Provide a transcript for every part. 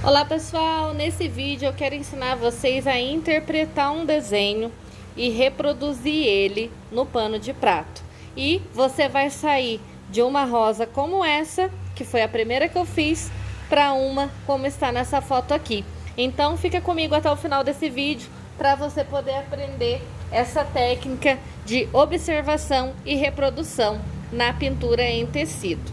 Olá pessoal, nesse vídeo eu quero ensinar vocês a interpretar um desenho e reproduzir ele no pano de prato. E você vai sair de uma rosa como essa, que foi a primeira que eu fiz, para uma como está nessa foto aqui. Então fica comigo até o final desse vídeo para você poder aprender essa técnica de observação e reprodução na pintura em tecido.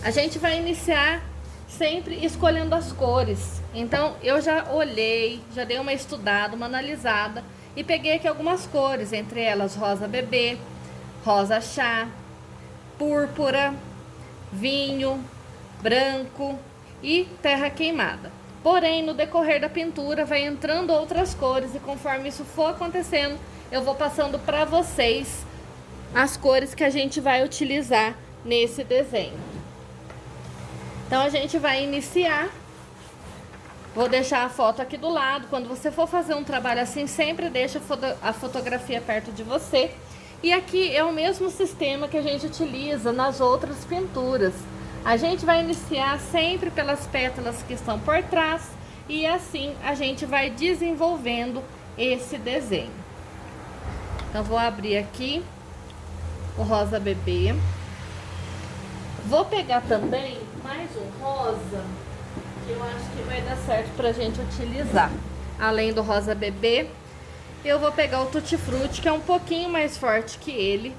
A gente vai iniciar sempre escolhendo as cores. Então eu já olhei, já dei uma estudada, uma analisada e peguei aqui algumas cores, entre elas rosa bebê, rosa chá, púrpura, vinho, branco e terra queimada. Porém, no decorrer da pintura vai entrando outras cores e conforme isso for acontecendo, eu vou passando para vocês as cores que a gente vai utilizar nesse desenho. Então a gente vai iniciar, vou deixar a foto aqui do lado. Quando você for fazer um trabalho assim, sempre deixa a fotografia perto de você. E aqui é o mesmo sistema que a gente utiliza nas outras pinturas. A gente vai iniciar sempre pelas pétalas que estão por trás e assim a gente vai desenvolvendo esse desenho. Então vou abrir aqui o rosa bebê. Vou pegar também mais um rosa, que eu acho que vai dar certo pra gente utilizar. Além do rosa bebê, eu vou pegar o Tutti Frutti, que é um pouquinho mais forte que ele.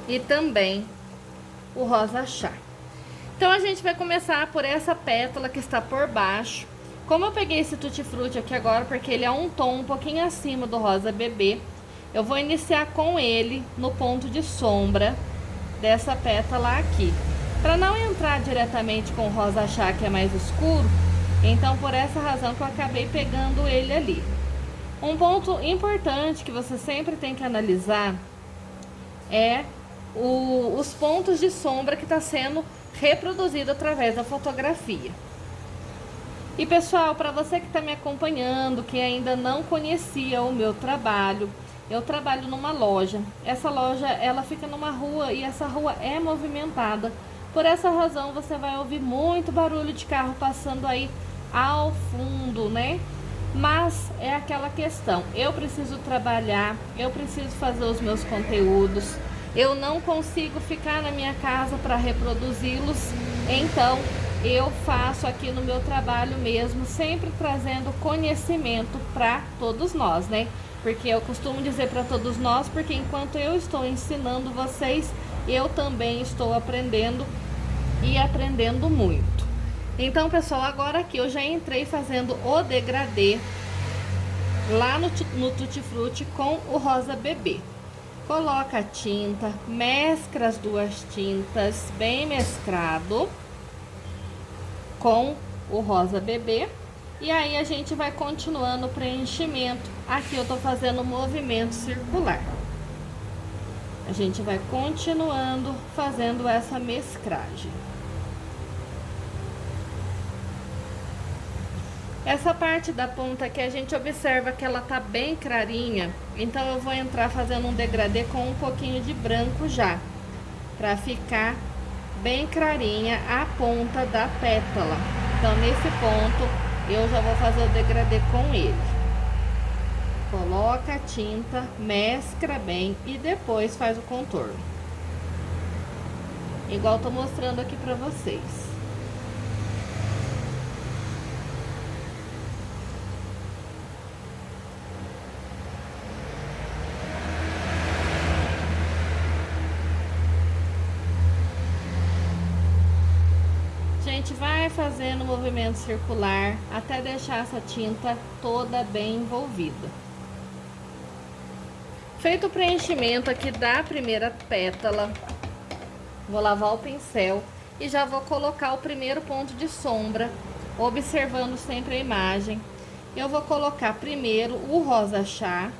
E também o rosa chá. Então a gente vai começar por essa pétala que está por baixo. Como eu peguei esse Tutti Frutti aqui agora, porque ele é um tom um pouquinho acima do rosa bebê, eu vou iniciar com ele no ponto de sombra dessa pétala aqui. Para não entrar diretamente com o rosa chá, que é mais escuro, então por essa razão que eu acabei pegando ele ali. Um ponto importante que você sempre tem que analisar é os pontos de sombra que está sendo reproduzido através da fotografia. E pessoal, para você que está me acompanhando, que ainda não conhecia o meu trabalho, eu trabalho numa loja. Essa loja, ela fica numa rua e essa rua é movimentada. Por essa razão, você vai ouvir muito barulho de carro passando aí ao fundo, né? Mas é aquela questão, eu preciso trabalhar, eu preciso fazer os meus conteúdos, eu não consigo ficar na minha casa para reproduzi-los, então eu faço aqui no meu trabalho mesmo, sempre trazendo conhecimento para todos nós, né? Porque eu costumo dizer para todos nós, porque enquanto eu estou ensinando vocês, eu também estou aprendendo e aprendendo muito. Então, pessoal, agora aqui eu já entrei fazendo o degradê lá no Tutti Frutti com o rosa bebê. Coloca a tinta, mescla as duas tintas bem mesclado com o rosa bebê. E aí a gente vai continuando o preenchimento. Aqui eu tô fazendo um movimento circular. A gente vai continuando fazendo essa mesclagem. Essa parte da ponta aqui a gente observa que ela tá bem clarinha. Então eu vou entrar fazendo um degradê com um pouquinho de branco já, pra ficar bem clarinha a ponta da pétala. Então nesse ponto eu já vou fazer o degradê com ele. Coloca a tinta, mescla bem e depois faz o contorno. Igual tô mostrando aqui pra vocês. A gente vai fazendo o movimento circular até deixar essa tinta toda bem envolvida. Feito o preenchimento aqui da primeira pétala, vou lavar o pincel e já vou colocar o primeiro ponto de sombra, observando sempre a imagem. Eu vou colocar primeiro o rosa chá,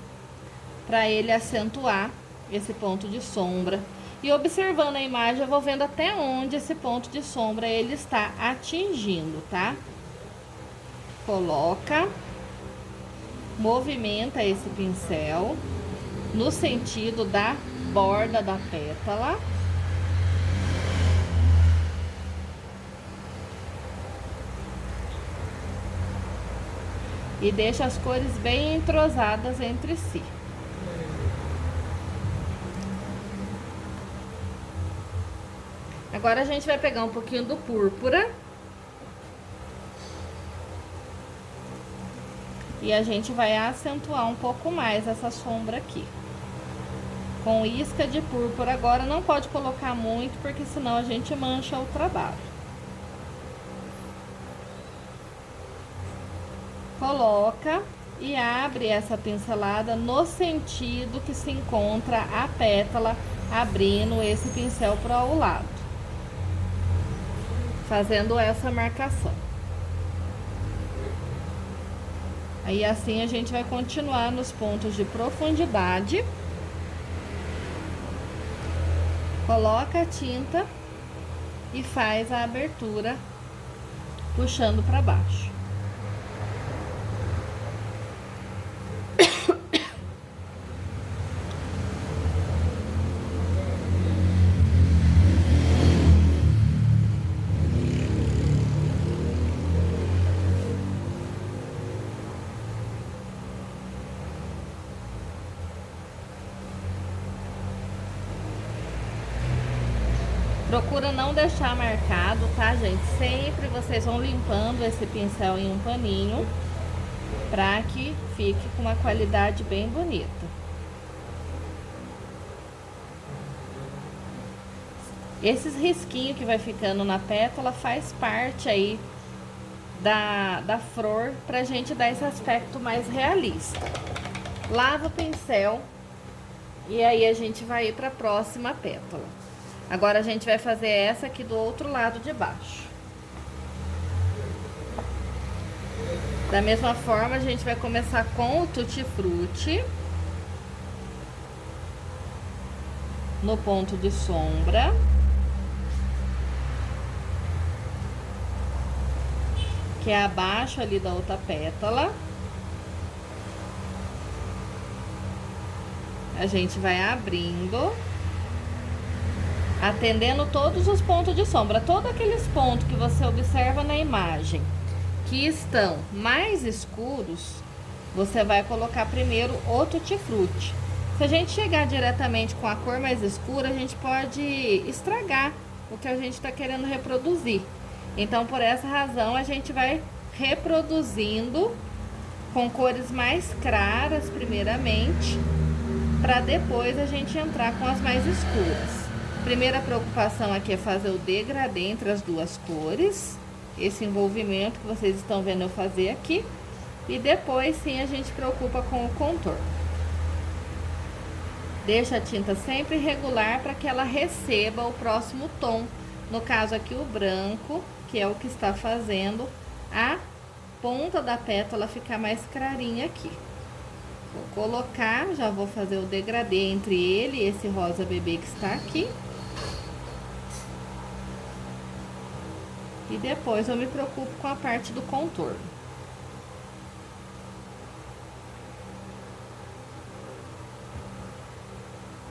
para ele acentuar esse ponto de sombra. E observando a imagem, eu vou vendo até onde esse ponto de sombra ele está atingindo, tá? Coloca, movimenta esse pincel no sentido da borda da pétala. E deixa as cores bem entrosadas entre si. Agora a gente vai pegar um pouquinho do púrpura. E a gente vai acentuar um pouco mais essa sombra aqui. Com isca de púrpura. Agora não pode colocar muito, porque senão a gente mancha o trabalho. Coloca e abre essa pincelada no sentido que se encontra a pétala, abrindo esse pincel para o lado. Fazendo essa marcação. Aí assim a gente vai continuar nos pontos de profundidade. Coloca a tinta e faz a abertura puxando para baixo. Procura não deixar marcado, tá, gente? Sempre vocês vão limpando esse pincel em um paninho pra que fique com uma qualidade bem bonita. Esses risquinhos que vai ficando na pétala faz parte aí da flor pra gente dar esse aspecto mais realista. Lava o pincel e aí a gente vai ir pra próxima pétala. Agora a gente vai fazer essa aqui do outro lado de baixo. Da mesma forma, a gente vai começar com o Tutti Frutti. No ponto de sombra. Que é abaixo ali da outra pétala. A gente vai abrindo. Atendendo todos os pontos de sombra. Todos aqueles pontos que você observa na imagem que estão mais escuros, você vai colocar primeiro o Tutti Frutti. Se a gente chegar diretamente com a cor mais escura, a gente pode estragar o que a gente está querendo reproduzir. Então, por essa razão, a gente vai reproduzindo com cores mais claras primeiramente, para depois a gente entrar com as mais escuras. Primeira preocupação aqui é fazer o degradê entre as duas cores, esse envolvimento que vocês estão vendo eu fazer aqui, e depois sim a gente preocupa com o contorno. Deixa a tinta sempre regular para que ela receba o próximo tom, no caso aqui o branco, que é o que está fazendo a ponta da pétala ficar mais clarinha aqui. Vou colocar, já vou fazer o degradê entre ele e esse rosa bebê que está aqui. E depois eu me preocupo com a parte do contorno.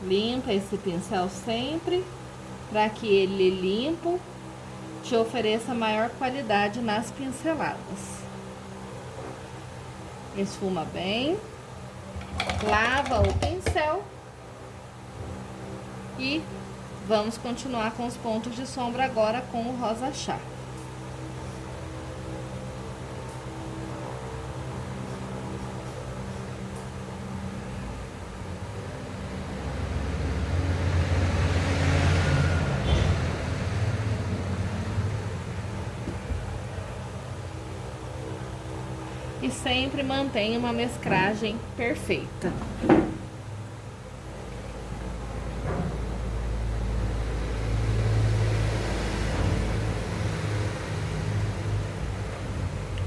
Limpa esse pincel sempre, para que ele limpo te ofereça maior qualidade nas pinceladas. Esfuma bem, lava o pincel e vamos continuar com os pontos de sombra agora com o rosa chá. E sempre mantenha uma mesclagem perfeita.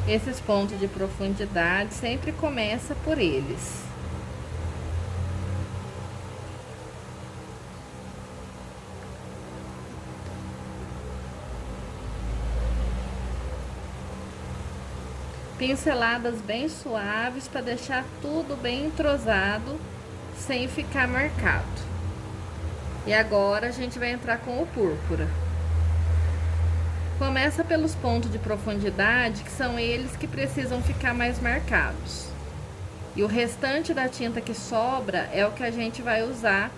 Esses pontos de profundidade sempre começa por eles. Pinceladas bem suaves para deixar tudo bem entrosado, sem ficar marcado. E agora a gente vai entrar com o púrpura. Começa pelos pontos de profundidade, que são eles que precisam ficar mais marcados. E o restante da tinta que sobra é o que a gente vai usar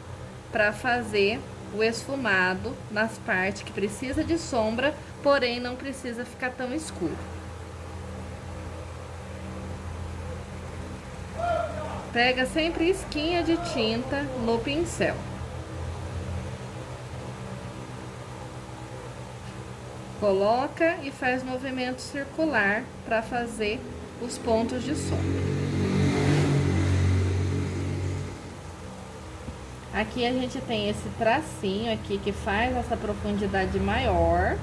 para fazer o esfumado nas partes que precisa de sombra, porém não precisa ficar tão escuro. Pega sempre esquinha de tinta no pincel. Coloca e faz movimento circular para fazer os pontos de sombra. Aqui a gente tem esse tracinho aqui que faz essa profundidade maior.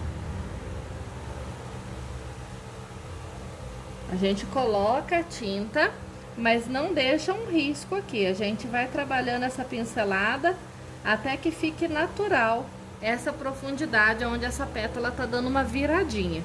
A gente coloca a tinta, mas não deixa um risco aqui. A gente vai trabalhando essa pincelada até que fique natural essa profundidade onde essa pétala tá dando uma viradinha.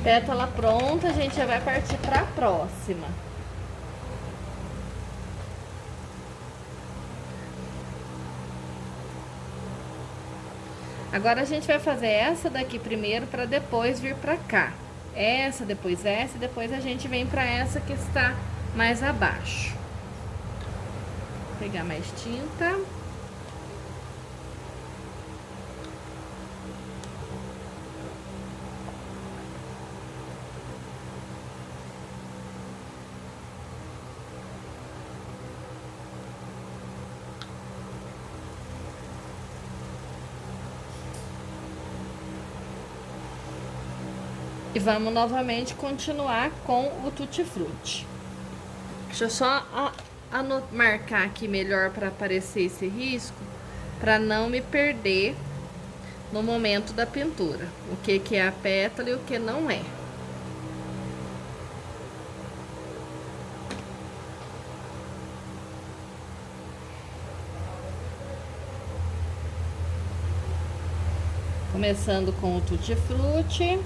Pétala pronta, a gente já vai partir para a próxima. Agora a gente vai fazer essa daqui primeiro para depois vir para cá. Essa, depois essa, e depois a gente vem para essa que está mais abaixo. Vou pegar mais tinta. E vamos novamente continuar com o Tutti Frutti. Deixa eu só marcar aqui melhor para aparecer esse risco, para não me perder no momento da pintura. O que é a pétala e o que não é. Começando com o Tutti Frutti.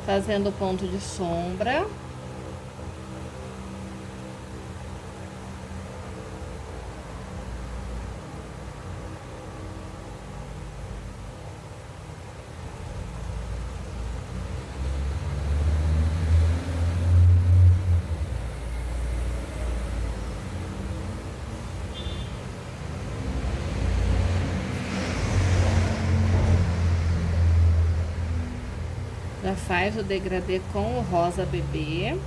Fazendo o ponto de sombra. Já faz o degradê com o rosa bebê.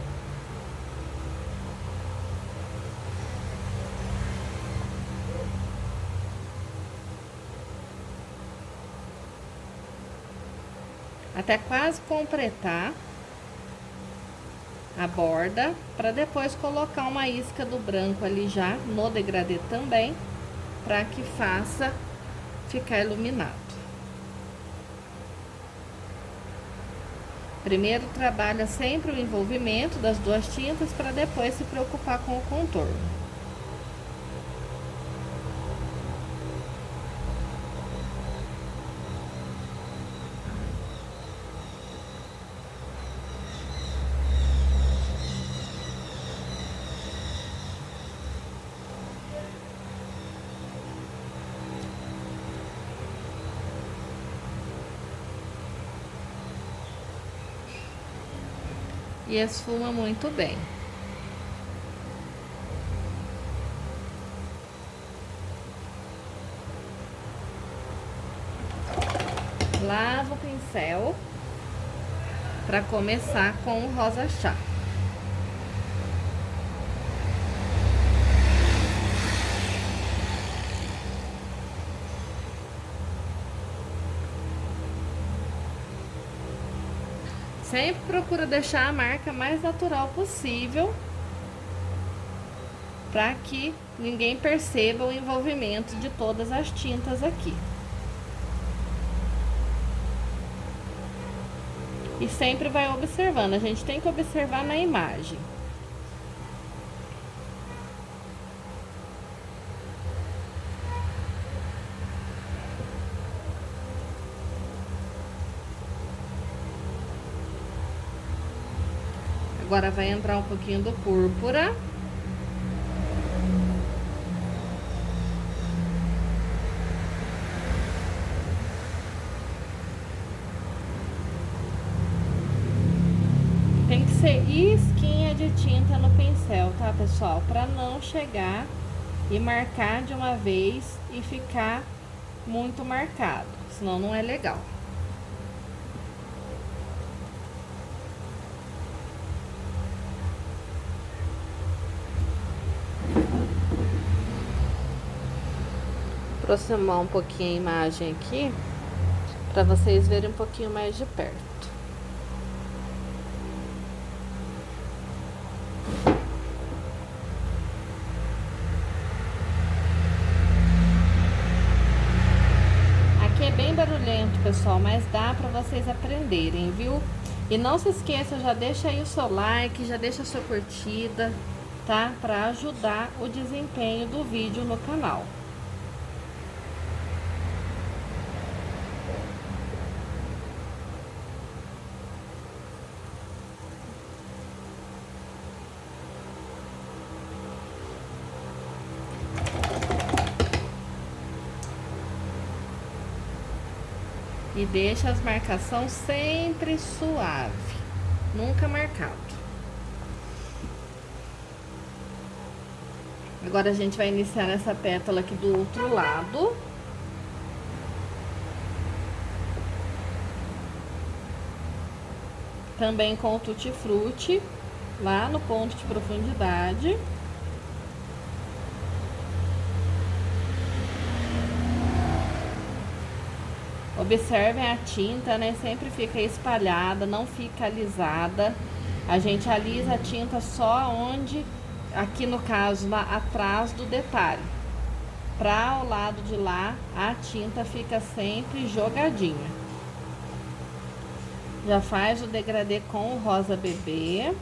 Até quase completar a borda, para depois colocar uma isca do branco ali já no degradê também, para que faça ficar iluminado. Primeiro trabalha sempre o envolvimento das duas tintas para depois se preocupar com o contorno. E esfuma muito bem. Lava o pincel para começar com o rosa chá. Sempre procura deixar a marca mais natural possível para que ninguém perceba o envolvimento de todas as tintas aqui. E sempre vai observando, a gente tem que observar na imagem. Agora vai entrar um pouquinho do púrpura. Tem que ser isquinha de tinta no pincel, tá, pessoal? Pra não chegar e marcar de uma vez e ficar muito marcado, senão não é legal. Aproximar um pouquinho a imagem aqui, para vocês verem um pouquinho mais de perto. Aqui é bem barulhento, pessoal, mas dá para vocês aprenderem, viu? E não se esqueça, já deixa aí o seu like, já deixa a sua curtida, tá? Para ajudar o desempenho do vídeo no canal. E deixa as marcações sempre suave, nunca marcado. Agora a gente vai iniciar essa pétala aqui do outro lado. Também com o Tutti Frutti, lá no ponto de profundidade. Observem a tinta, né? Sempre fica espalhada, não fica alisada. A gente alisa a tinta só onde, aqui no caso, lá atrás do detalhe. Para o lado de lá, a tinta fica sempre jogadinha. Já faz o degradê com o rosa bebê.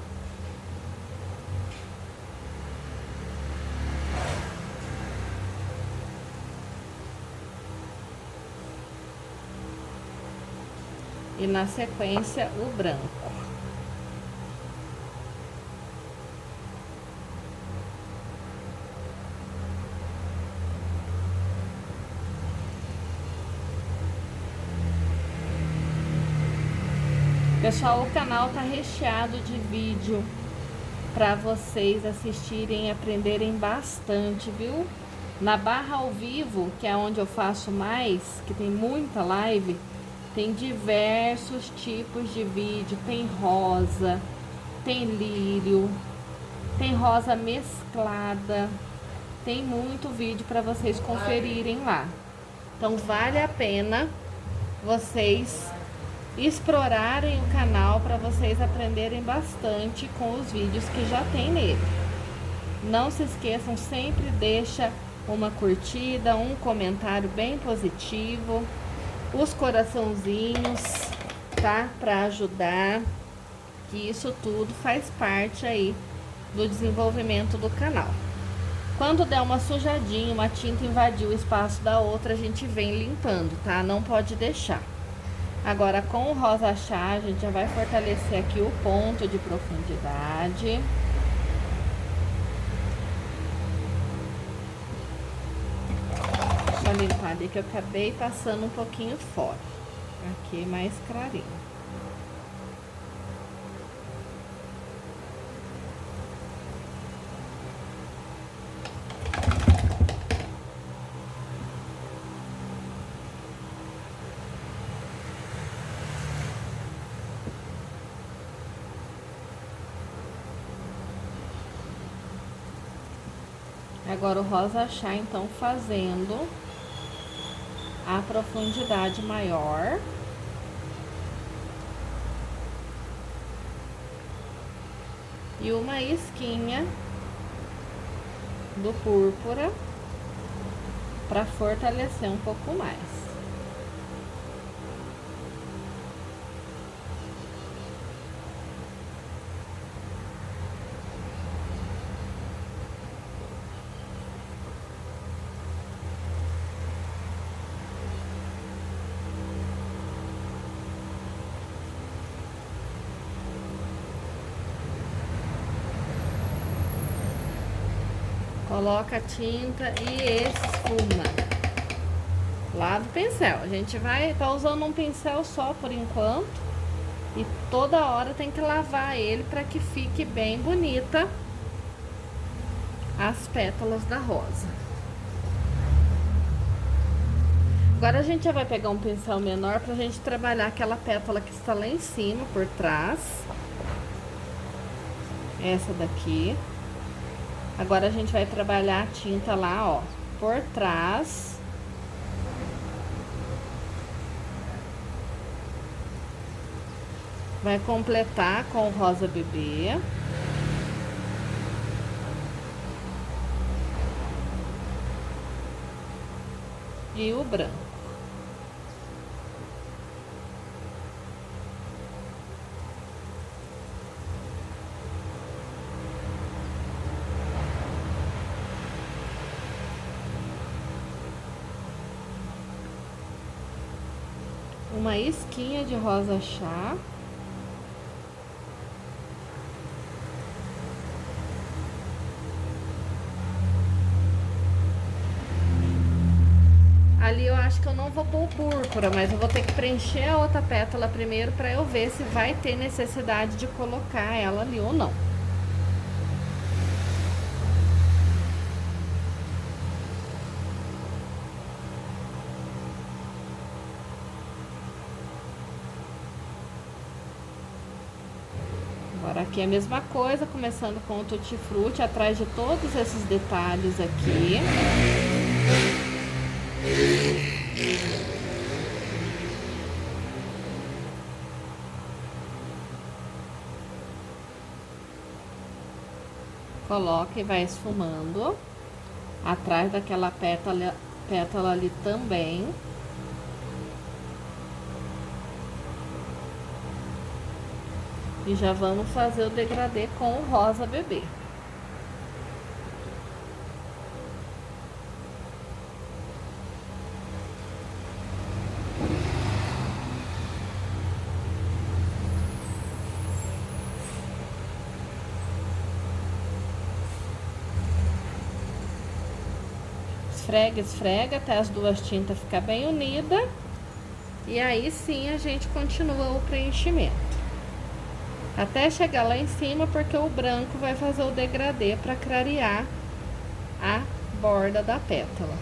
E na sequência o branco. Pessoal, o canal tá recheado de vídeo para vocês assistirem e aprenderem bastante, viu? Na barra ao vivo, que é onde eu faço mais, que tem muita live, tem diversos tipos de vídeo, tem rosa, tem lírio, tem rosa mesclada, tem muito vídeo para vocês conferirem lá. Então vale a pena vocês explorarem o canal para vocês aprenderem bastante com os vídeos que já tem nele. Não se esqueçam, sempre deixa uma curtida, um comentário bem positivo, os coraçãozinhos, tá? Para ajudar, que isso tudo faz parte aí do desenvolvimento do canal. Quando der uma sujadinha, uma tinta invadiu o espaço da outra, a gente vem limpando, tá? Não pode deixar. Agora, com o rosa chá, a gente já vai fortalecer aqui o ponto de profundidade. Deixa eu limpar ali que eu acabei passando um pouquinho fora. Aqui mais clarinho. Agora o rosa chá, então, fazendo a profundidade maior. E uma isquinha do púrpura para fortalecer um pouco mais. Coloca a tinta e esfuma. Lava o pincel. A gente tá usando um pincel só por enquanto. E toda hora tem que lavar ele para que fique bem bonita as pétalas da rosa. Agora a gente já vai pegar um pincel menor pra gente trabalhar aquela pétala que está lá em cima, por trás. Essa daqui. Agora a gente vai trabalhar a tinta lá, ó, por trás. Vai completar com o rosa bebê. E o branco. Uma isquinha de rosa chá. Ali eu acho que eu não vou pôr púrpura, mas eu vou ter que preencher a outra pétala primeiro para eu ver se vai ter necessidade de colocar ela ali ou não. Agora aqui é a mesma coisa, começando com o Tutti Frutti, atrás de todos esses detalhes aqui. Coloca e vai esfumando atrás daquela pétala ali também. E já vamos fazer o degradê com o rosa bebê. Esfrega, esfrega até as duas tintas ficar bem unidas. E aí sim a gente continua o preenchimento. Até chegar lá em cima, porque o branco vai fazer o degradê para clarear a borda da pétala.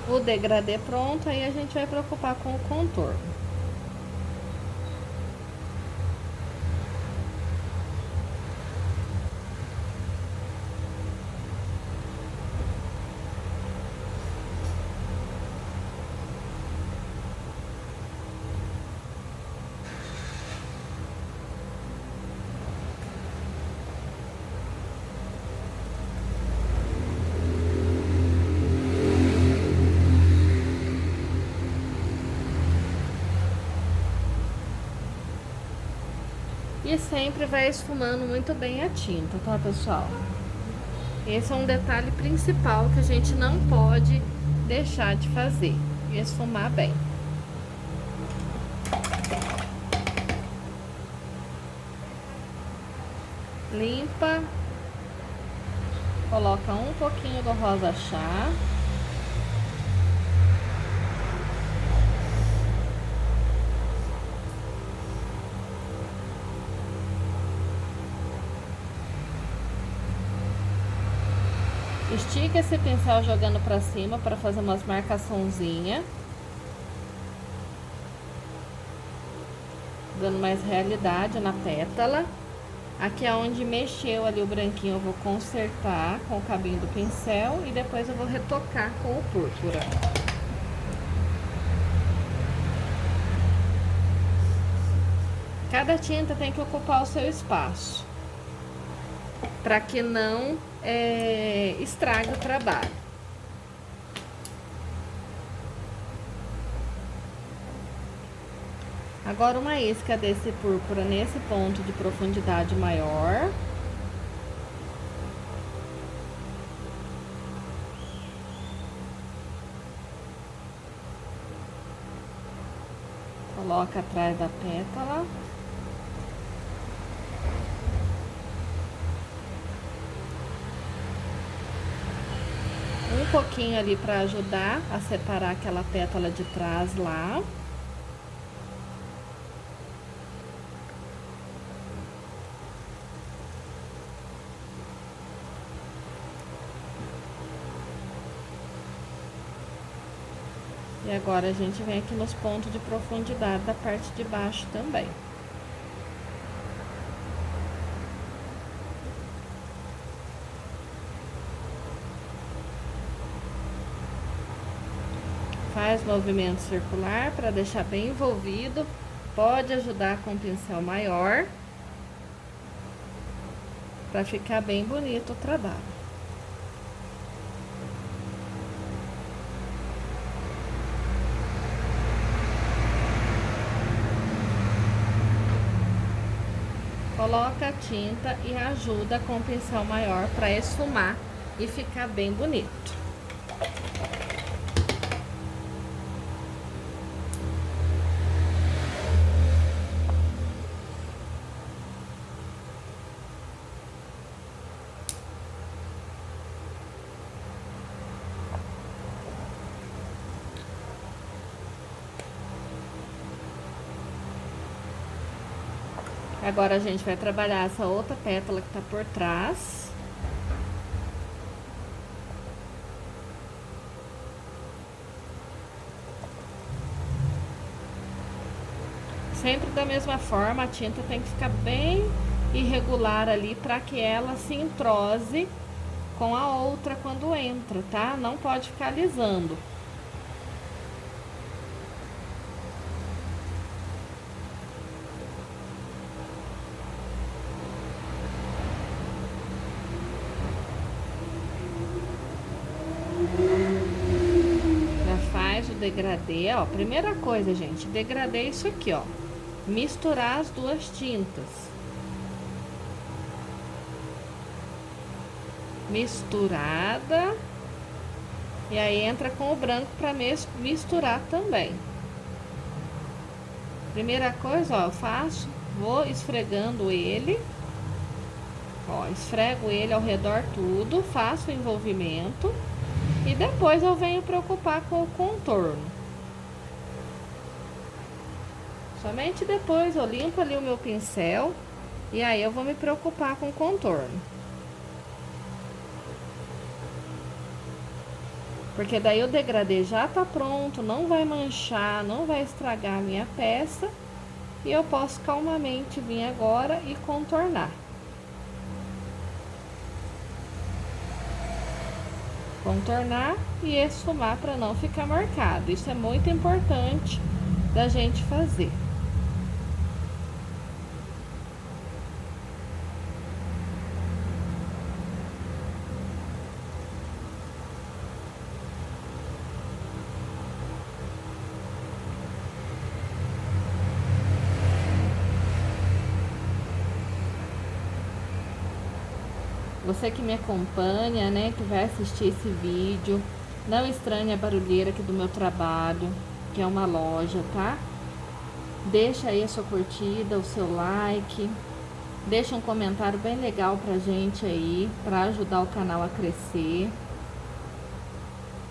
O degradê pronto, aí a gente vai preocupar com o contorno. E sempre vai esfumando muito bem a tinta, tá, pessoal? Esse é um detalhe principal que a gente não pode deixar de fazer, esfumar bem. Limpa, coloca um pouquinho do rosa chá. Estica esse pincel jogando pra cima para fazer umas marcaçãozinhas, dando mais realidade na pétala. Aqui é onde mexeu ali o branquinho, eu vou consertar com o cabinho do pincel e depois eu vou retocar com o púrpura. Cada tinta tem que ocupar o seu espaço, para que não estrague o trabalho. Agora uma isca desse púrpura nesse ponto de profundidade maior. Coloca atrás da pétala. Um pouquinho ali para ajudar a separar aquela pétala de trás lá. E agora a gente vem aqui nos pontos de profundidade da parte de baixo também. Faz movimento circular para deixar bem envolvido. Pode ajudar com um pincel maior, para ficar bem bonito o trabalho. Coloca a tinta e ajuda com o pincel maior para esfumar e ficar bem bonito. Agora a gente vai trabalhar essa outra pétala que tá por trás. Sempre da mesma forma, a tinta tem que ficar bem irregular ali para que ela se entrose com a outra quando entra, tá? Não pode ficar alisando. Degradê, ó, primeira coisa, gente, degradê é isso aqui, ó, misturar as duas tintas, misturada, e aí entra com o branco para misturar também. Primeira coisa, ó, eu faço, vou esfregando ele, ó, esfrego ele ao redor tudo, faço o envolvimento. E depois eu venho preocupar com o contorno. Somente depois eu limpo ali o meu pincel e aí eu vou me preocupar com o contorno. Porque daí o degradê já tá pronto, não vai manchar, não vai estragar a minha peça. E eu posso calmamente vir agora e contornar. Contornar e esfumar para não ficar marcado. Isso é muito importante da gente fazer. Você que me acompanha, né, que vai assistir esse vídeo, não estranhe a barulheira aqui do meu trabalho, que é uma loja, tá? Deixa aí a sua curtida, o seu like, deixa um comentário bem legal pra gente aí, pra ajudar o canal a crescer.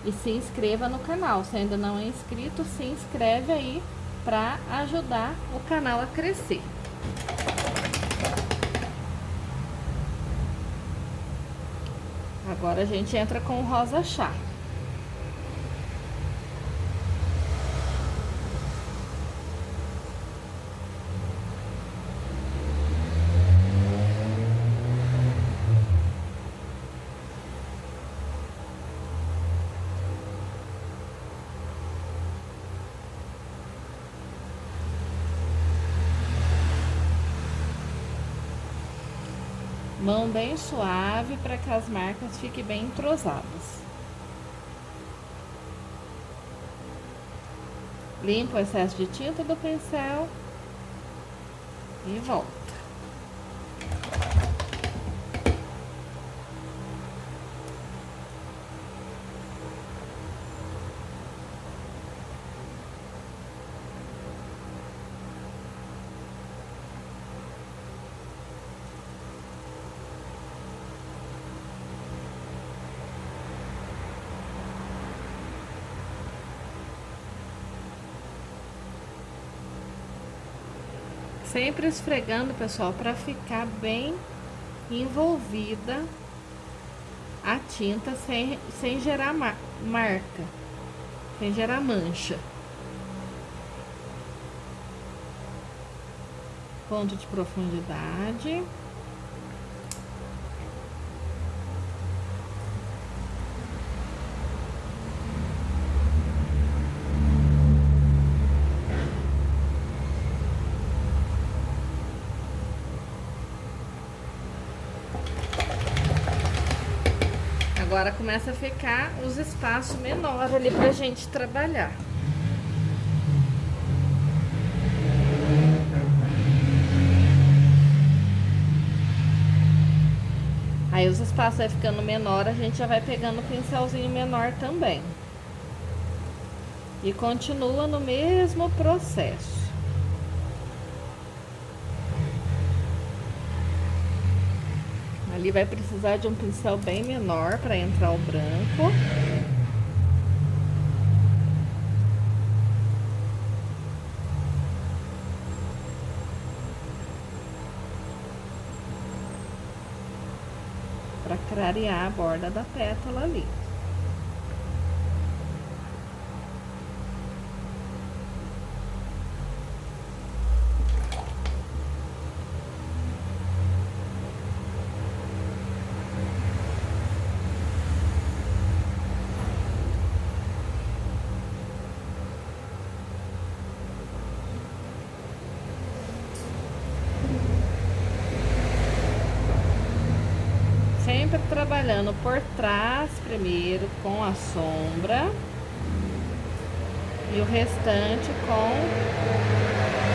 E se inscreva no canal, se ainda não é inscrito, se inscreve aí pra ajudar o canal a crescer. Agora a gente entra com o rosa chá. Mão bem suave para que as marcas fiquem bem entrosadas. Limpa o excesso de tinta do pincel e volta. Sempre esfregando, pessoal, para ficar bem envolvida a tinta sem gerar marca, sem gerar mancha. Ponto de profundidade. Agora começa a ficar os espaços menores ali pra gente trabalhar. Aí os espaços vai ficando menor, a gente já vai pegando o pincelzinho menor também. E continua no mesmo processo. Ali vai precisar de um pincel bem menor para entrar o branco. Para clarear a borda da pétala ali. Sempre trabalhando por trás primeiro com a sombra e o restante com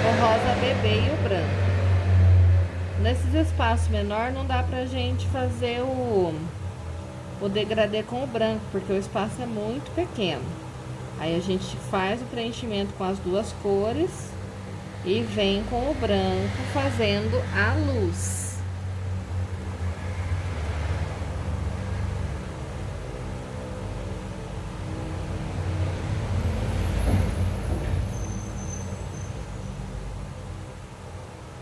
o rosa bebê e o branco. Nesses espaços menores não dá pra gente fazer o degradê com o branco, porque o espaço é muito pequeno. Aí a gente faz o preenchimento com as duas cores e vem com o branco fazendo a luz.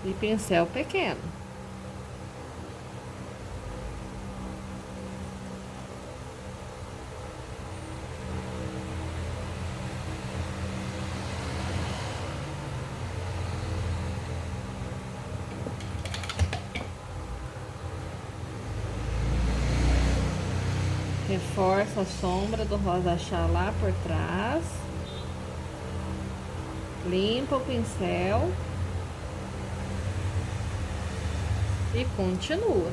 E pincel pequeno. Reforça a sombra do rosa chá lá por trás. Limpa o pincel. E continua.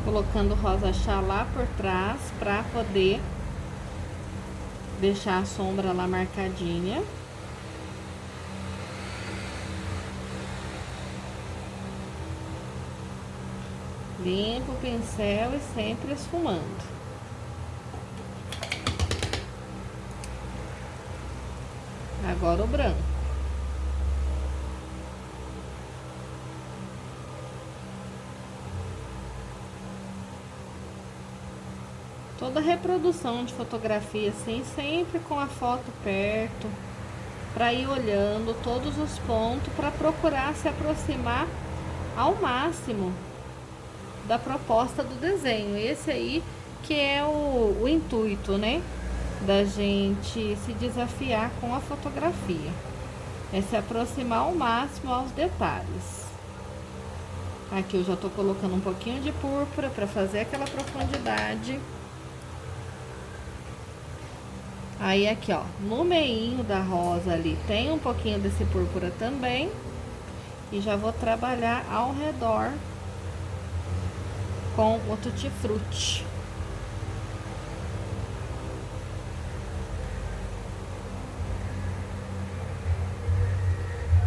Colocando rosa chá lá por trás para poder deixar a sombra lá marcadinha. Limpa o pincel e sempre esfumando. Agora o branco. Toda reprodução de fotografia assim, sempre com a foto perto, para ir olhando todos os pontos, para procurar se aproximar ao máximo da proposta do desenho. Esse aí que é o intuito, né? Da gente se desafiar com a fotografia. É se aproximar ao máximo aos detalhes. Aqui eu já tô colocando um pouquinho de púrpura para fazer aquela profundidade. Aí aqui, ó, no meinho da rosa ali tem um pouquinho desse púrpura também. E já vou trabalhar ao redor com o Tutti Frutti.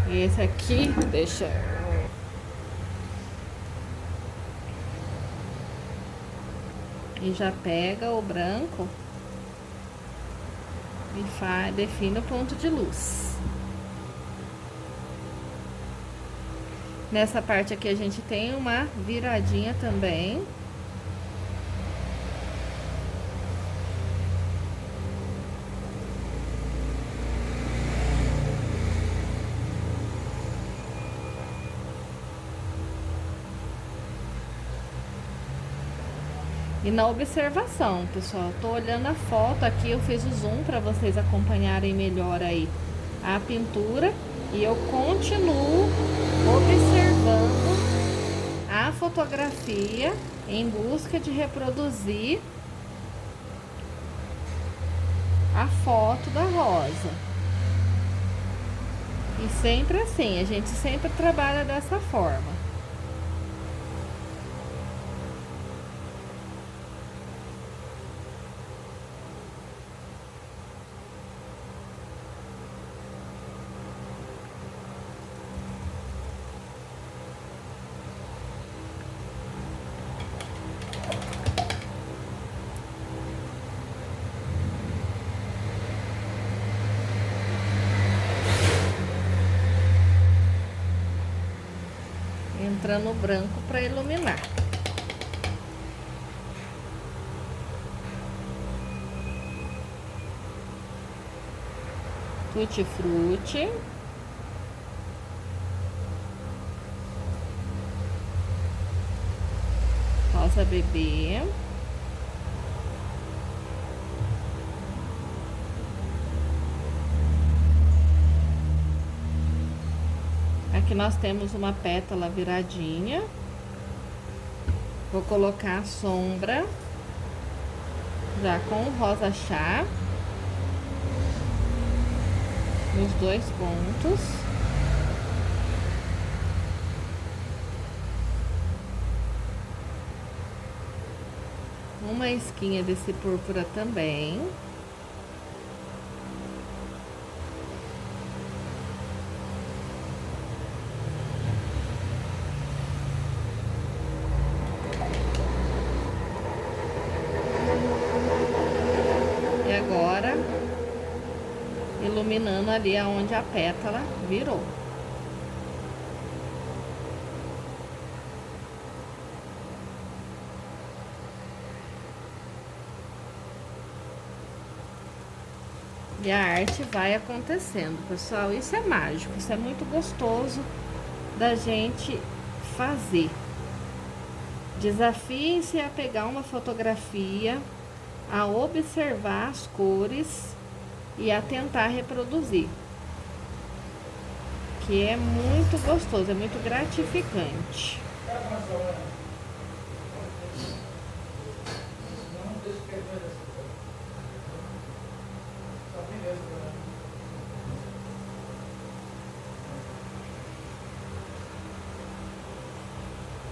Esse aqui, deixa... E já pega o branco e define o ponto de luz. Nessa parte aqui a gente tem uma viradinha também. E na observação, pessoal, tô olhando a foto aqui, eu fiz o zoom para vocês acompanharem melhor aí a pintura. E eu continuo observando a fotografia em busca de reproduzir a foto da rosa. E sempre assim, a gente sempre trabalha dessa forma. Entrando branco para iluminar. Tutti Frutti. Rosa Bebê. Aqui nós temos uma pétala viradinha. Vou colocar a sombra já com o rosa chá nos dois pontos. Uma esquinha desse púrpura também. E agora, iluminando ali aonde a pétala virou. E a arte vai acontecendo, pessoal. Isso é mágico, isso é muito gostoso da gente fazer. Desafiem-se a pegar uma fotografia, a observar as cores e a tentar reproduzir. Que é muito gostoso, é muito gratificante.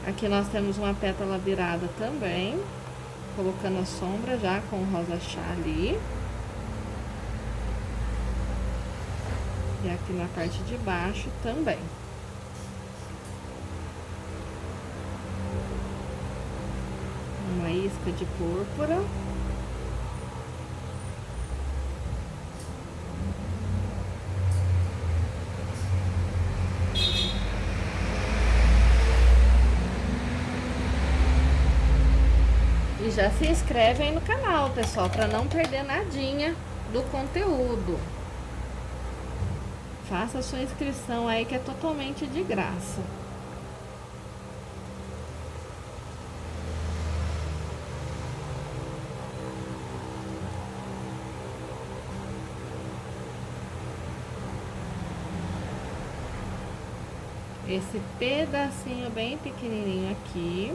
Aqui nós temos uma pétala virada também, colocando a sombra já com o rosa chá ali. E aqui na parte de baixo também. Uma isca de púrpura. já se inscreve aí no canal, pessoal, para não perder nadinha do conteúdo. Faça a sua inscrição aí, que é totalmente de graça. Esse pedacinho bem pequenininho aqui,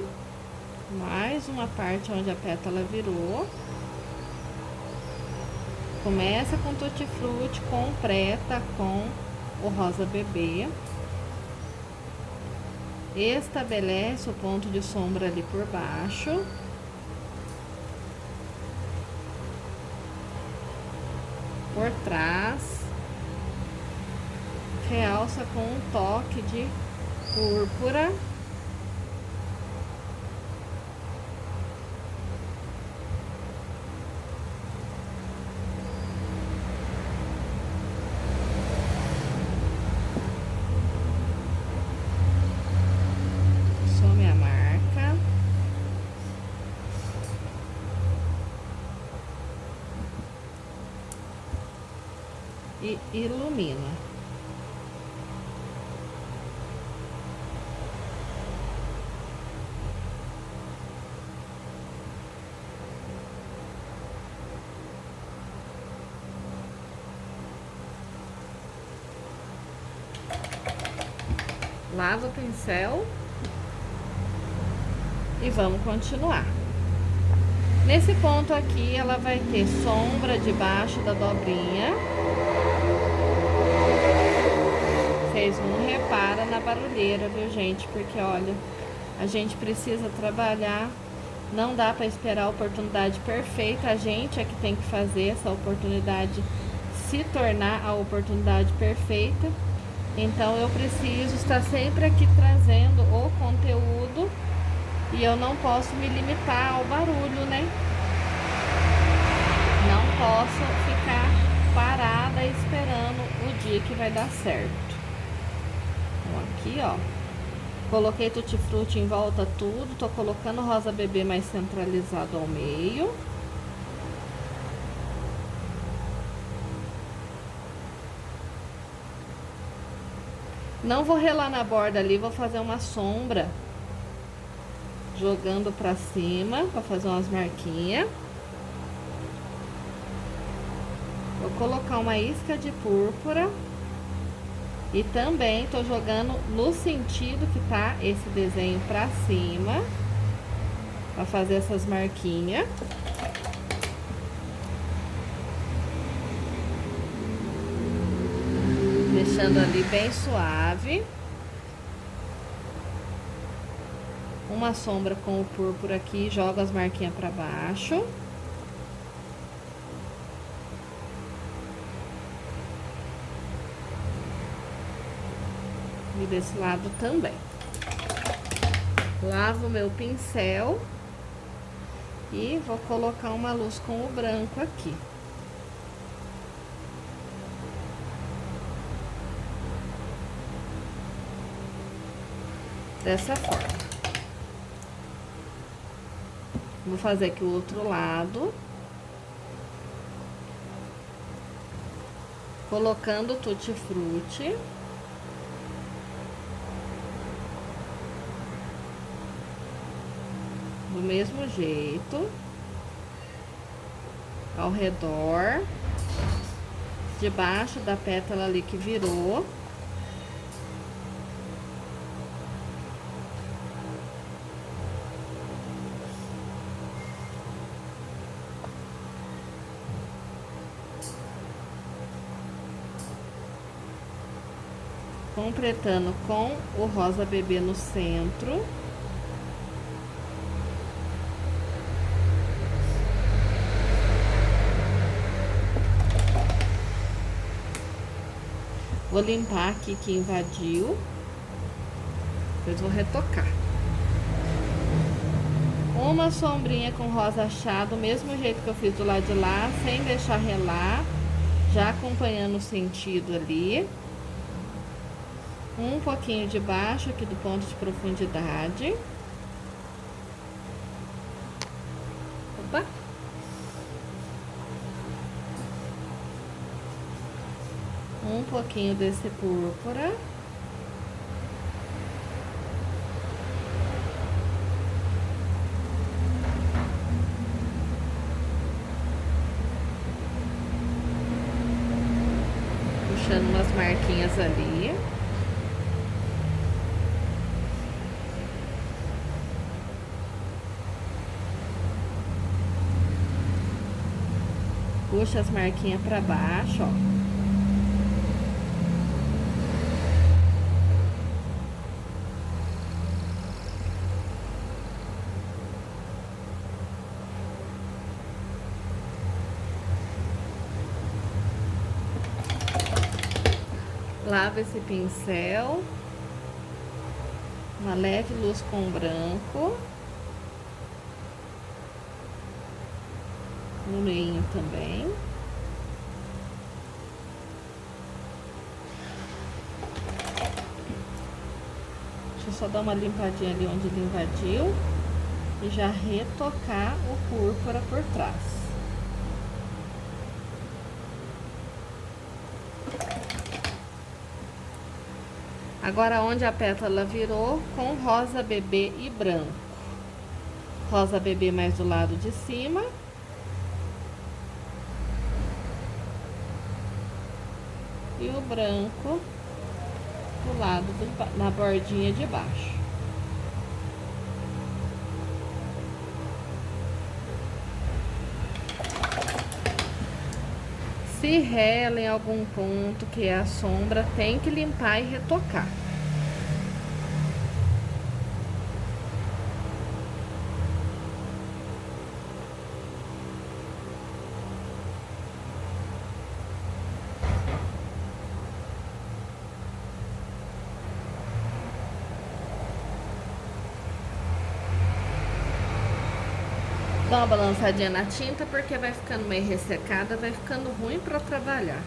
mais uma parte onde a pétala virou. Começa com Tutti Frutti, completa com o rosa bebê. Estabelece o ponto de sombra ali por baixo. Por trás. Realça com um toque de púrpura. Some a marca. E ilumina. Lava o pincel e vamos continuar. Nesse ponto aqui, ela vai ter sombra debaixo da dobrinha. Vocês não reparam na barulheira, viu, gente? Porque, olha, a gente precisa trabalhar. Não dá para esperar a oportunidade perfeita. A gente é que tem que fazer essa oportunidade se tornar a oportunidade perfeita. Então eu preciso estar sempre aqui trazendo o conteúdo e eu não posso me limitar ao barulho, né? Não posso ficar parada esperando o dia que vai dar certo. Então aqui, ó, coloquei Tutti Frutti em volta tudo, tô colocando rosa bebê mais centralizado ao meio. Não vou relar na borda ali, vou fazer uma sombra jogando pra cima, pra fazer umas marquinhas. Vou colocar uma isca de púrpura. E também tô jogando no sentido que tá esse desenho pra cima, pra fazer essas marquinhas. Deixando ali bem suave. Uma sombra com o púrpura aqui, jogo as marquinhas pra baixo. E desse lado também. Lavo meu pincel e vou colocar uma luz com o branco aqui. Dessa forma. Vou fazer aqui o outro lado. Colocando Tutti Frutti. Do mesmo jeito. Ao redor. Debaixo da pétala ali que virou. Completando com o rosa bebê no centro. Vou limpar aqui que invadiu. Depois vou retocar. Uma sombrinha com rosa chá, do mesmo jeito que eu fiz do lado de lá, sem deixar relar. Já acompanhando o sentido ali. Um pouquinho de baixo aqui do ponto de profundidade. limpa. Um pouquinho desse púrpura. Puxando umas marquinhas ali. Puxa as marquinhas pra baixo, ó. Lava esse pincel. Uma leve luz com branco. No meio também. Deixa eu só dar uma limpadinha ali onde ele invadiu. E já retocar o púrpura por trás. Agora, onde a pétala virou, com rosa bebê e branco. Rosa bebê mais do lado de cima. E o branco do lado na bordinha de baixo. Se rela em algum ponto que é a sombra, tem que limpar e retocar. Dá uma balançadinha na tinta, porque vai ficando meio ressecada, vai ficando ruim para trabalhar.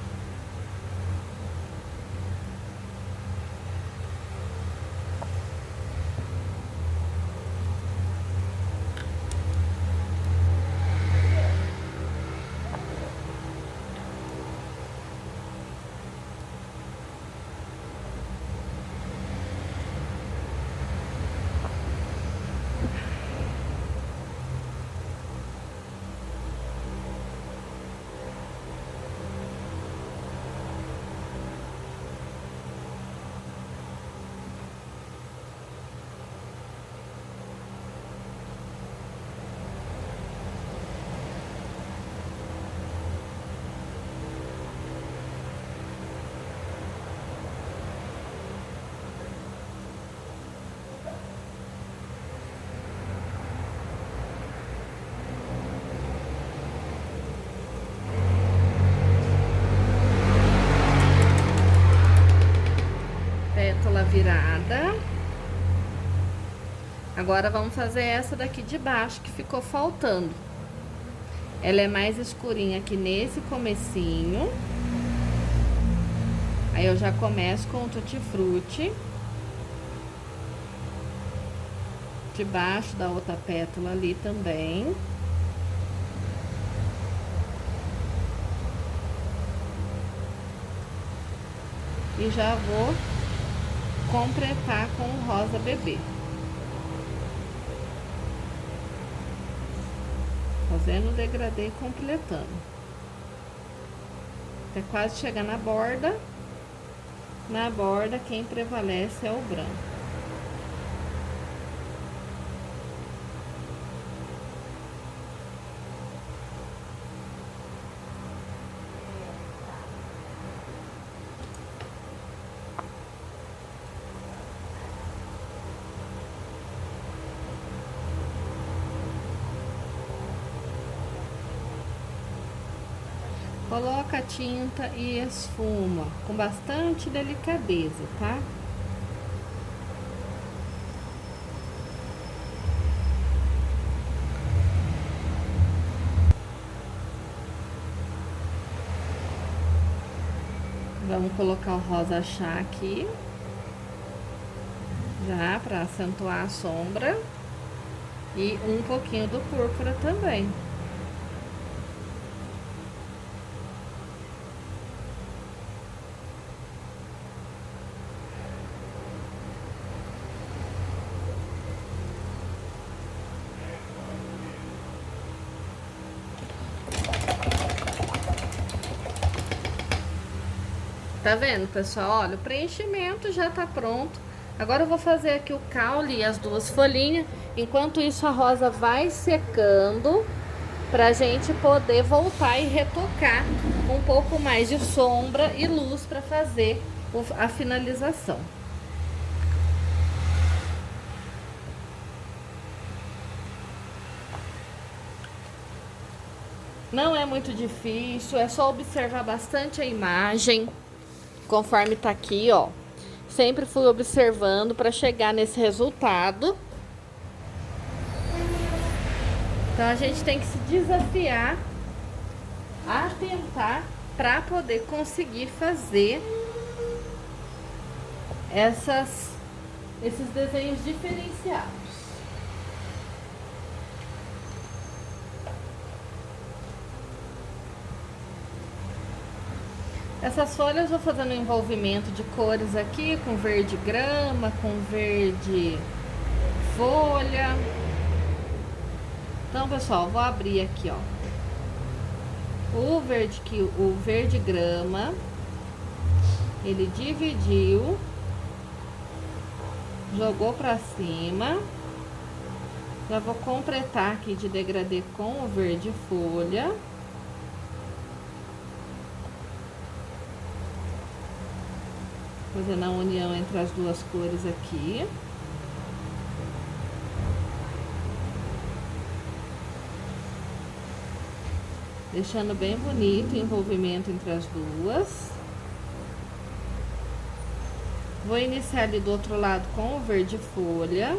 Pétala virada. Agora vamos fazer essa daqui de baixo que ficou faltando. Ela é mais escurinha aqui nesse comecinho. Aí eu já começo com o tutti-frutti. Debaixo da outra pétala ali também. E já vou completar com o rosa bebê. Fazendo o degradê e completando. Até quase chegar na borda. Na borda, quem prevalece é o branco. Coloca a tinta e esfuma com bastante delicadeza, tá? Vamos colocar o rosa chá aqui, já para acentuar a sombra, e um pouquinho do púrpura também. Tá vendo, pessoal? Olha, o preenchimento já tá pronto. Agora eu vou fazer aqui o caule e as duas folhinhas. Enquanto isso, a rosa vai secando pra gente poder voltar e retocar um pouco mais de sombra e luz para fazer a finalização. Não é muito difícil, é só observar bastante a imagem, conforme tá aqui, ó. Sempre fui observando para chegar nesse resultado. Então a gente tem que se desafiar a tentar para poder conseguir fazer esses desenhos diferenciados. Essas folhas eu vou fazendo um envolvimento de cores aqui, com verde grama, com verde folha. Então, pessoal, vou abrir aqui, ó. O verde grama, ele dividiu, jogou pra cima. Já vou completar aqui de degradê com o verde folha. Fazendo a união entre as duas cores aqui. Deixando bem bonito o envolvimento entre as duas. Vou iniciar ali do outro lado com o verde folha.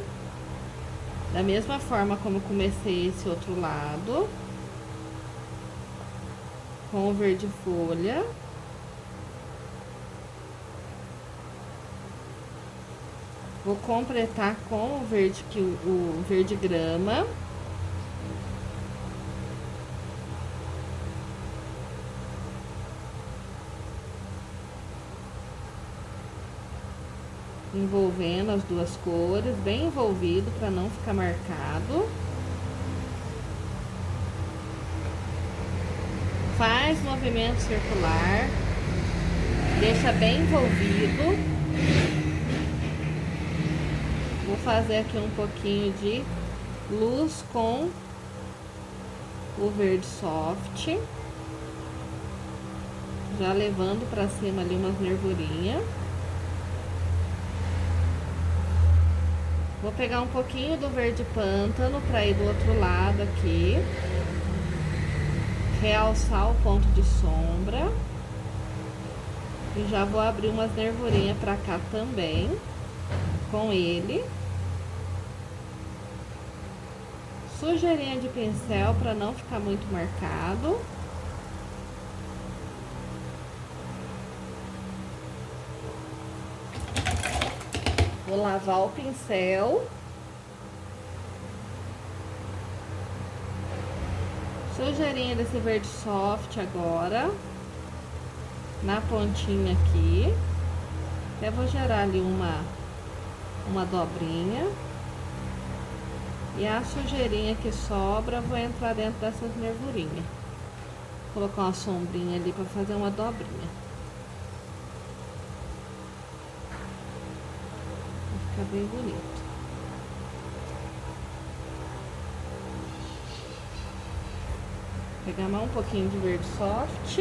Da mesma forma como comecei esse outro lado. Com o verde folha. Vou completar com o verde grama. Envolvendo as duas cores, bem envolvido para não ficar marcado. Faz movimento circular, deixa bem envolvido. Vou fazer aqui um pouquinho de luz com o verde soft, já levando para cima ali umas nervurinhas. Vou pegar um pouquinho do verde pântano para ir do outro lado aqui, realçar o ponto de sombra. E já vou abrir umas nervurinhas para cá também, com ele. Sujeirinha de pincel para não ficar muito marcado. Vou lavar o pincel. Sujeirinha desse verde soft agora. Na pontinha aqui. Até vou gerar ali uma dobrinha. E a sujeirinha que sobra, vou entrar dentro dessas nervurinhas. Vou colocar uma sombrinha ali para fazer uma dobrinha. Vai ficar bem bonito. Pegar mais um pouquinho de verde soft.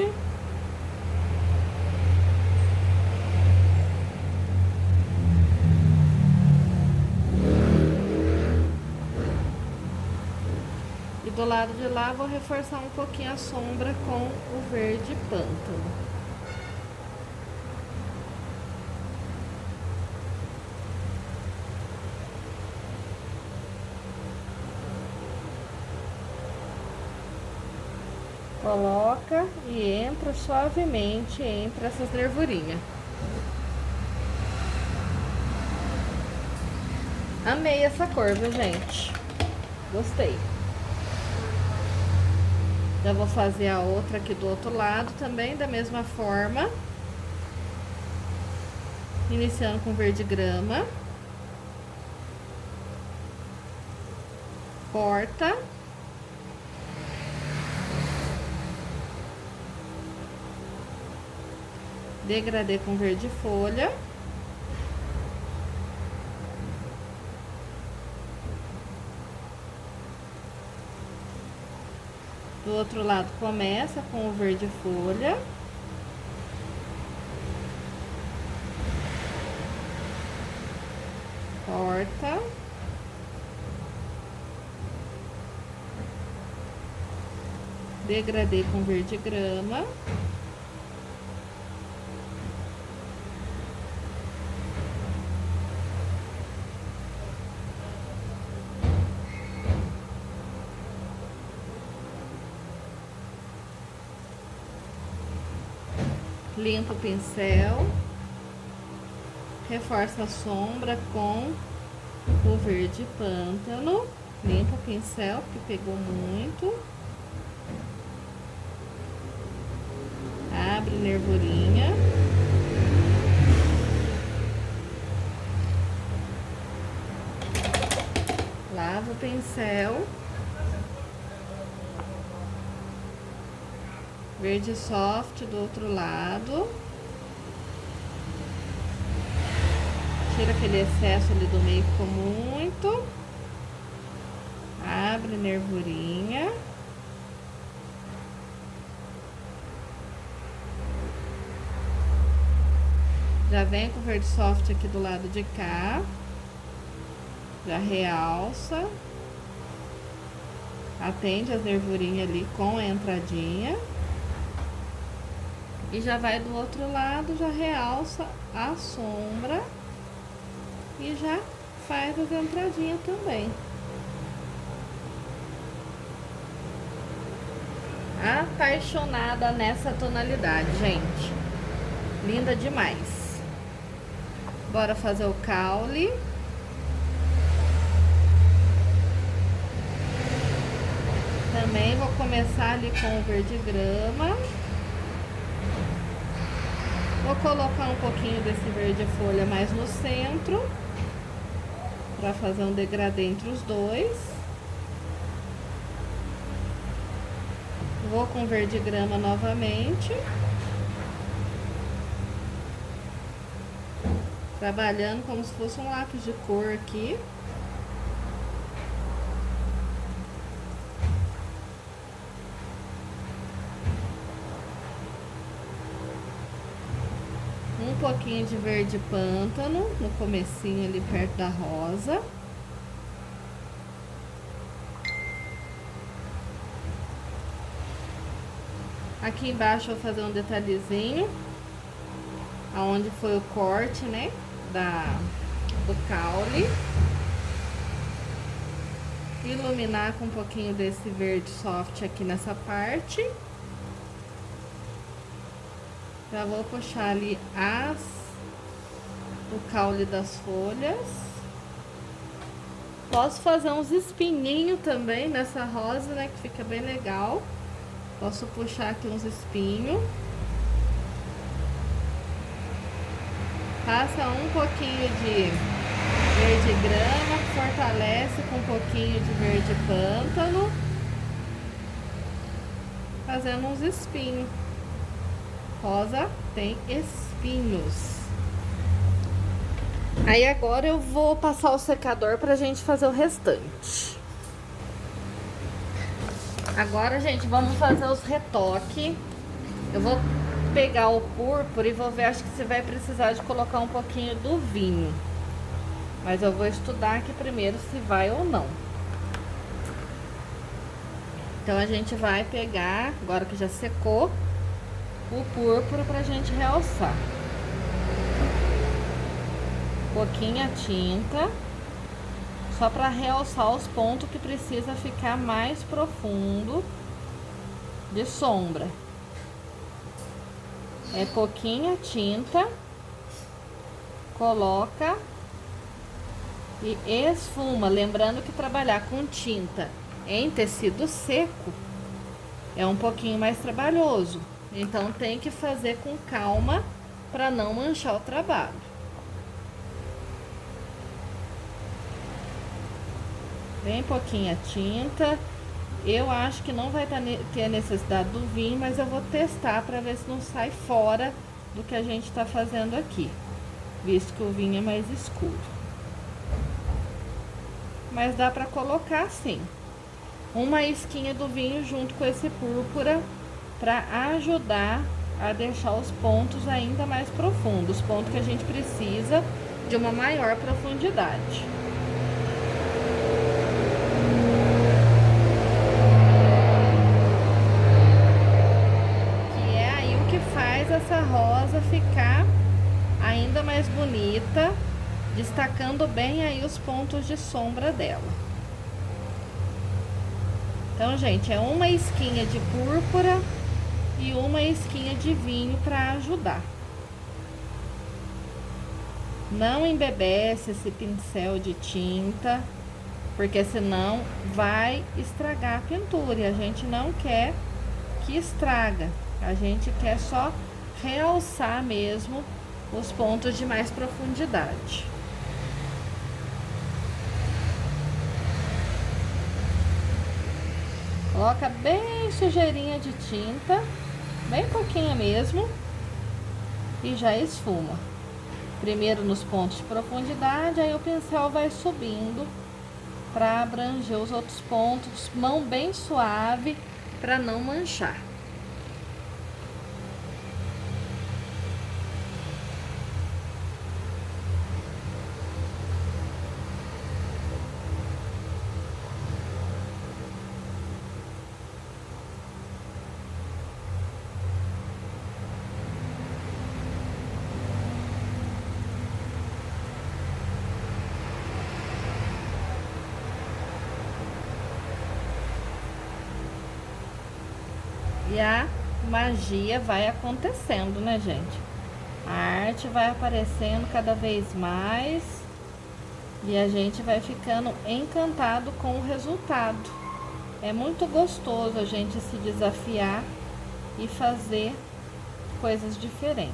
E do lado de lá vou reforçar um pouquinho a sombra com o verde pântano. Coloca e entra suavemente entre essas nervurinhas. Amei essa cor, viu, gente? Gostei. Já vou fazer a outra aqui do outro lado também, da mesma forma. Iniciando com verde grama. Corta. Degradê com verde folha. Do outro lado começa com o verde folha. Corta. Degradê com verde grama. Limpa o pincel, reforça a sombra com o verde pântano, limpa o pincel porque pegou muito, abre nervurinha, lava o pincel. Verde soft do outro lado. Tira aquele excesso ali do meio que ficou muito. Abre nervurinha. Já vem com o verde soft aqui do lado de cá. Já realça. Atende as nervurinhas ali com a entradinha. E já vai do outro lado, já realça a sombra e já faz as entradinhas também. Apaixonada nessa tonalidade, gente. Linda demais. Bora fazer o caule. Também vou começar ali com o verde grama. Vou colocar um pouquinho desse verde folha mais no centro, para fazer um degradê entre os dois. Vou com verde grama novamente, trabalhando como se fosse um lápis de cor aqui. Um pouquinho de verde pântano no comecinho ali perto da rosa. Aqui embaixo eu vou fazer um detalhezinho aonde foi o corte, né, do caule. Iluminar com um pouquinho desse verde soft aqui nessa parte. Já vou puxar ali o caule das folhas. Posso fazer uns espinhinhos também nessa rosa, né, que fica bem legal. Posso puxar aqui uns espinhos. Passa um pouquinho de verde grama, fortalece com um pouquinho de verde pântano, fazendo uns espinhos. Rosa tem espinhos. Aí agora eu vou passar o secador pra gente fazer o restante. Agora, gente, vamos fazer os retoques. Eu vou pegar o púrpura e vou ver, acho que você vai precisar de colocar um pouquinho do vinho. Mas eu vou estudar aqui primeiro se vai ou não. Então a gente vai pegar, agora que já secou, o púrpura pra gente realçar. Pouquinha tinta, só para realçar os pontos que precisa ficar mais profundo de sombra. É pouquinha tinta, coloca e esfuma. Lembrando que trabalhar com tinta em tecido seco é um pouquinho mais trabalhoso. Então tem que fazer com calma para não manchar o trabalho. Bem pouquinha tinta. Eu acho que não vai ter necessidade do vinho, mas eu vou testar para ver se não sai fora do que a gente tá fazendo aqui, visto que o vinho é mais escuro. Mas dá pra colocar sim, uma isquinha do vinho junto com esse púrpura para ajudar a deixar os pontos ainda mais profundos, pontos que a gente precisa de uma maior profundidade. Que é aí o que faz essa rosa ficar ainda mais bonita, destacando bem aí os pontos de sombra dela. Então, gente, é uma isquinha de púrpura e uma isquinha de vinho para ajudar. Não embebece esse pincel de tinta, porque senão vai estragar a pintura. E a gente não quer que estraga. A gente quer só realçar mesmo os pontos de mais profundidade. Coloca bem sujeirinha de tinta, bem pouquinha mesmo, e já esfuma. Primeiro nos pontos de profundidade, aí o pincel vai subindo para abranger os outros pontos, mão bem suave para não manchar. E a magia vai acontecendo, né, gente? A arte vai aparecendo cada vez mais e a gente vai ficando encantado com o resultado. É muito gostoso a gente se desafiar e fazer coisas diferentes.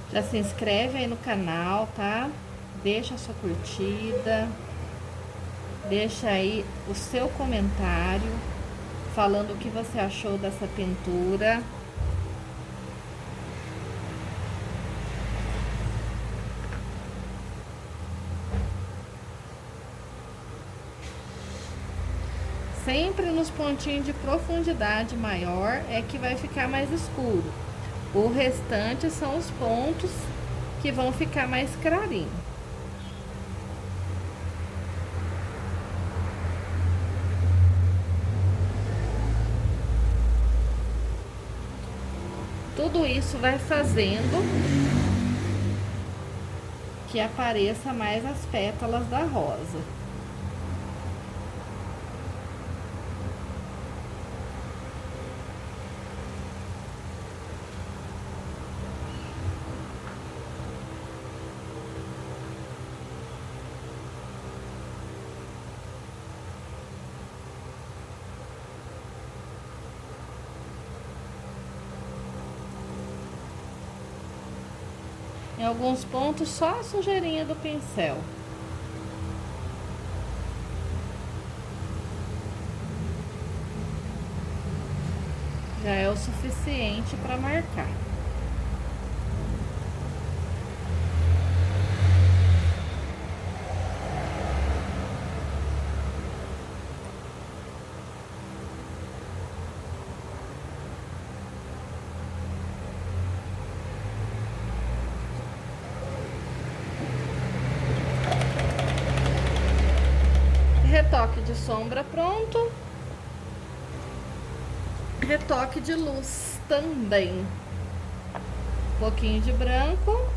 Já se inscreve aí no canal, tá? Deixa a sua curtida, deixa aí o seu comentário falando o que você achou dessa pintura. Sempre nos pontinhos de profundidade maior é que vai ficar mais escuro. O restante são os pontos que vão ficar mais clarinho. Tudo isso vai fazendo que apareça mais as pétalas da rosa. Em alguns pontos, só a sujeirinha do pincel. Já é o suficiente para marcar. Retoque de sombra pronto. Retoque de luz também. Um pouquinho de branco.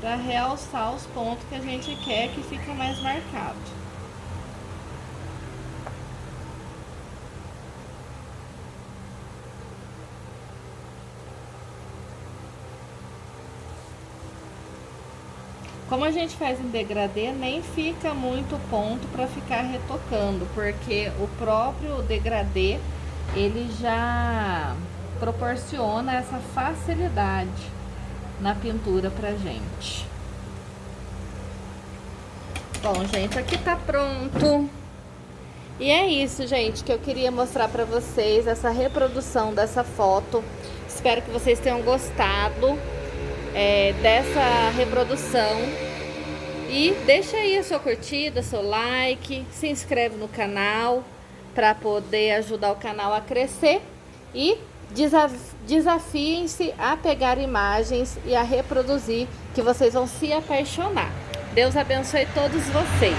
Para realçar os pontos que a gente quer que fique mais marcado. Como a gente faz em degradê, nem fica muito ponto para ficar retocando, porque o próprio degradê, ele já proporciona essa facilidade na pintura pra gente. Bom, gente, aqui tá pronto. E é isso, gente, que eu queria mostrar pra vocês, essa reprodução dessa foto. Espero que vocês tenham gostado dessa reprodução. E deixa aí a sua curtida, seu like, se inscreve no canal para poder ajudar o canal a crescer. E desafiem-se a pegar imagens e a reproduzir, que vocês vão se apaixonar. Deus abençoe todos vocês.